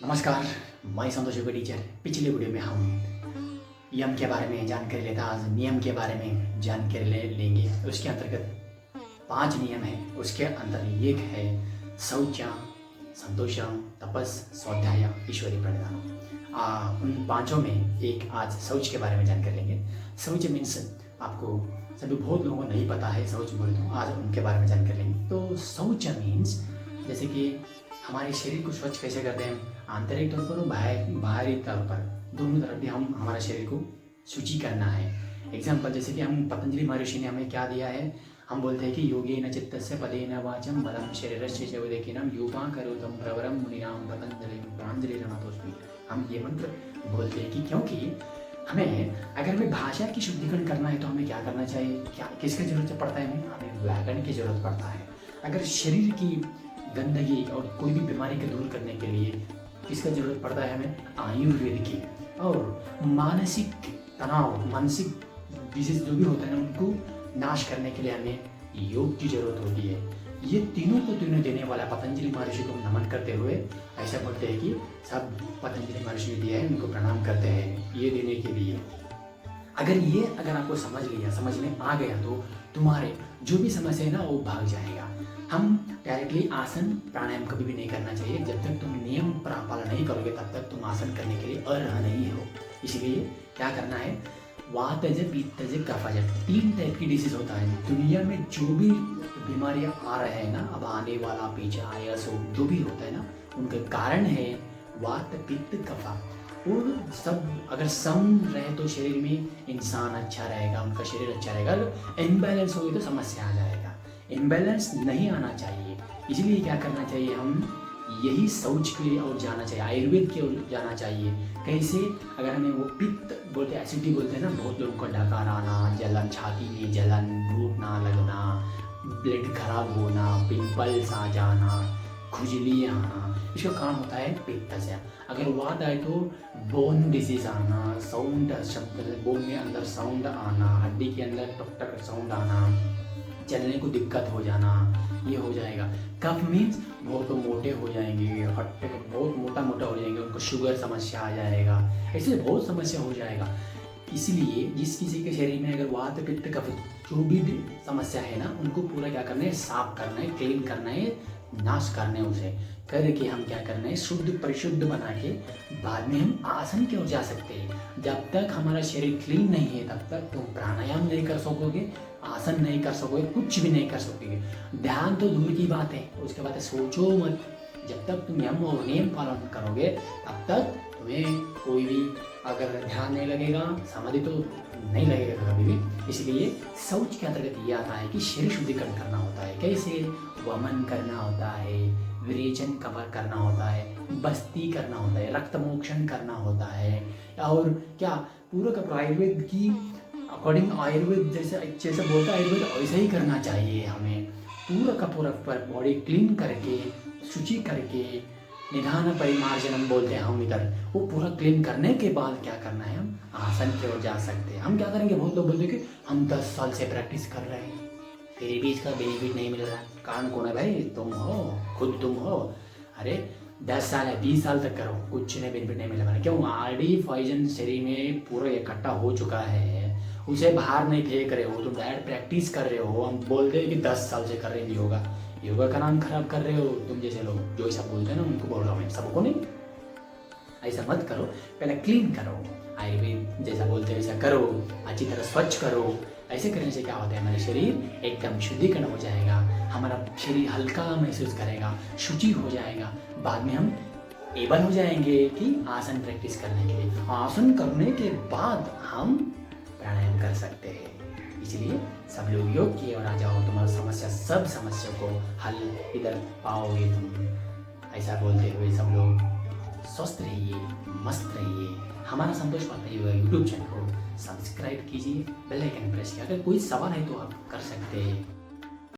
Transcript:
नमस्कार, मैं संतोष योगा टीचर। पिछले वीडियो में हम यम के बारे में जानकारी लेता, आज नियम के बारे में जानकारी लेंगे। उसके अंतर्गत 5 नियम है। उसके अंदर एक है शौचम, संतोषम, तपस, स्वाध्याय, ईश्वरी प्रणिधानम। उन पांचों में एक आज शौच के बारे में जानकारी लेंगे। शौच मीन्स आपको सभी बहुत लोगों को नहीं पता है। शौच बोले तो आज उनके बारे में जानकारी लेंगे। तो शौच मीन्स जैसे कि हमारे शरीर को स्वच्छ कैसे करते हैं, आंतरिक तौर पर और बाहरी तौर पर, दोनों तरफ भी हम हमारा शरीर को शुचि करना है। एग्जाम्पल जैसे कि हम पतंजलि महर्षि ने हमें क्या दिया है, हम बोलते हैं कि योगेन चित्तस्य पदेन वाचम बलम शरीरस्य च विवेकिनम योगा करोतम प्रवरम मुनिनाम पतंजलि प्रांजलिरनतोस्मि। हम ये मंत्र बोलते हैं कि क्योंकि हमें अगर हमें भाषा की शुद्धिकरण करना है तो हमें क्या करना चाहिए, क्या किसकी जरूरत पड़ता है, हमें व्याकरण की जरूरत पड़ता है। अगर शरीर की गंदगी और कोई भी बीमारी को दूर करने के लिए किसका जरूरत पड़ता है, हमें आयुर्वेद की। और मानसिक तनाव, मानसिक डिजीज जो भी होता है ना, उनको नाश करने के लिए हमें योग की जरूरत होती है। ये तीनों को तीनों देने वाला पतंजलि महर्षि को नमन करते हुए ऐसा बोलते हैं कि सब पतंजलि महर्षि ने दिया है, उनको प्रणाम करते हैं ये देने के लिए। अगर आपको समझ लिया, समझ में आ गया तो तुम्हारे जो भी समस्या है ना वो भाग जाएगा। हम डायरेक्टली आसन प्राणायाम कभी भी नहीं करना चाहिए। जब तक तुम नियम पालन नहीं करोगे तब तक तुम आसन करने के लिए अर्ह नहीं हो। इसलिए क्या करना है, वातज, पित्तज, कफज, 3 टाइप की डिसीज होता है दुनिया में। जो भी बीमारियां आ रहे हैं ना, अब आने वाला, पीछे आया, सो जो भी होता है ना, उनका कारण है वात, पित्त, कफा। और सब अगर सम रहे तो शरीर में इंसान अच्छा रहेगा, उनका शरीर अच्छा रहेगा। अगर इम्बैलेंस होगी तो समस्या आ जाएगा। इम्बैलेंस नहीं आना चाहिए, इसलिए क्या करना चाहिए, हम यही शौच के ओर जाना चाहिए, आयुर्वेद की ओर जाना चाहिए। कैसे, अगर हमें वो पित्त बोलते हैं, एसिडिटी बोलते हैं ना, बहुत लोगों को डकार आना, जलन, छाती में जलन, भूख ना लगना, ब्लड खराब होना, पिंपल्स आ जाना, खुजली आना, इसका कारण होता है पित्त से। अगर वात आए तो बोन डिजीज आना, साउंड, शब्द बोन में अंदर साउंड आना, हड्डी के अंदर टक टक साउंड आना, चलने को दिक्कत हो जाना, ये हो जाएगा। कफ मीन्स बहुत मोटे हो जाएंगे, हट्टे बहुत मोटा हो जाएंगे, उनको शुगर समस्या आ जाएगा, ऐसे बहुत समस्या हो जाएगा। इसलिए जिस किसी के शरीर में अगर वात, पित्त, कफ जो भी समस्या है ना, उनको पूरा क्या करना है, साफ करना है, क्लीन करना है, नाश करना है। उसे करके हम क्या करना है, शुद्ध परिशुद्ध बना के बाद में हम आसन की ओर जा सकते हैं। जब तक हमारा शरीर क्लीन नहीं है तब तक तुम प्राणायाम नहीं कर सकोगे, आसन नहीं कर सकोगे, कुछ भी नहीं कर सकोगे। ध्यान तो दूर की बात है, उसके बाद सोचो मत। जब तक तुम यम और नियम पालन करोगे तब तक तुम्हें कोई भी अगर ध्यान नहीं लगेगा, समाधि तो नहीं लगेगा कभी भी। इसलिए शौच के अंतर्गत ये आता है कि शरीर शुद्धिकरण करना होता है। कैसे, वमन करना होता है, विरेचन कवर करना होता है, बस्ती करना होता है, रक्त मोक्षण करना होता है। और क्या पूरा का आयुर्वेद की अकॉर्डिंग, आयुर्वेद जैसे बोलता है आयुर्वेद, वैसे ही करना चाहिए। हमें पूरा का पूरा बॉडी क्लीन करके, शुचि करके, निधान परिमार्जनम बोलते हैं हम इधर, वो पूरा क्लीन करने के बाद क्या करना है, हम आसन की ओर जा सकते हैं। हम क्या करेंगे, बहुत लोग बोलते हैं कि हम 10 साल से प्रैक्टिस कर रहे हैं, फिर भी इसका बेनिफिट नहीं मिल रहा। कारण कौन है भाई, तुम हो, खुद तुम हो। अरे 10 साल है, 20 साल तक करो, कुछ नहीं बेनिफिट नहीं मिल रहा। क्यों, ऑलरेडी पॉइजन शरीर में पूरा इकट्ठा हो चुका है, उसे बाहर नहीं फेंक रहे हो, तुम डायरेक्ट प्रैक्टिस कर रहे हो। हम बोलते हैं कि 10 साल से कर रहे हैं योगा, योगा का नाम खराब कर रहे हो तुम जैसे लोग जो ऐसा बोलते हैं ना, उनको बोल रहा हूँ मैं, सबको नहीं। ऐसा मत करो, पहले क्लीन करो, आयुर्वेद जैसा बोलते हैं वैसा करो, अच्छी तरह स्वच्छ करो। ऐसे करने से क्या होता है, हमारा शरीर एकदम शुद्धिकरण हो जाएगा, हमारा शरीर हल्का महसूस करेगा, शुचि हो जाएगा। बाद में हम एबल हो जाएंगे कि आसन प्रैक्टिस करने के लिए। आसन करने के बाद हम प्राणायाम कर सकते हैं। इसलिए सब लोग योग किए और आ जाओ, तुम्हारा सब समस्या को हल इधर पाओगे तुम। ऐसा बोलते हुए सब लोग स्वस्थ रहिए, मस्त रहिए। हमारा संतोष पाता योगा यूट्यूब चैनल को सब्सक्राइब कीजिए, बेल आइकन प्रेस कीजिए। अगर कोई सवाल है तो आप कर सकते हैं।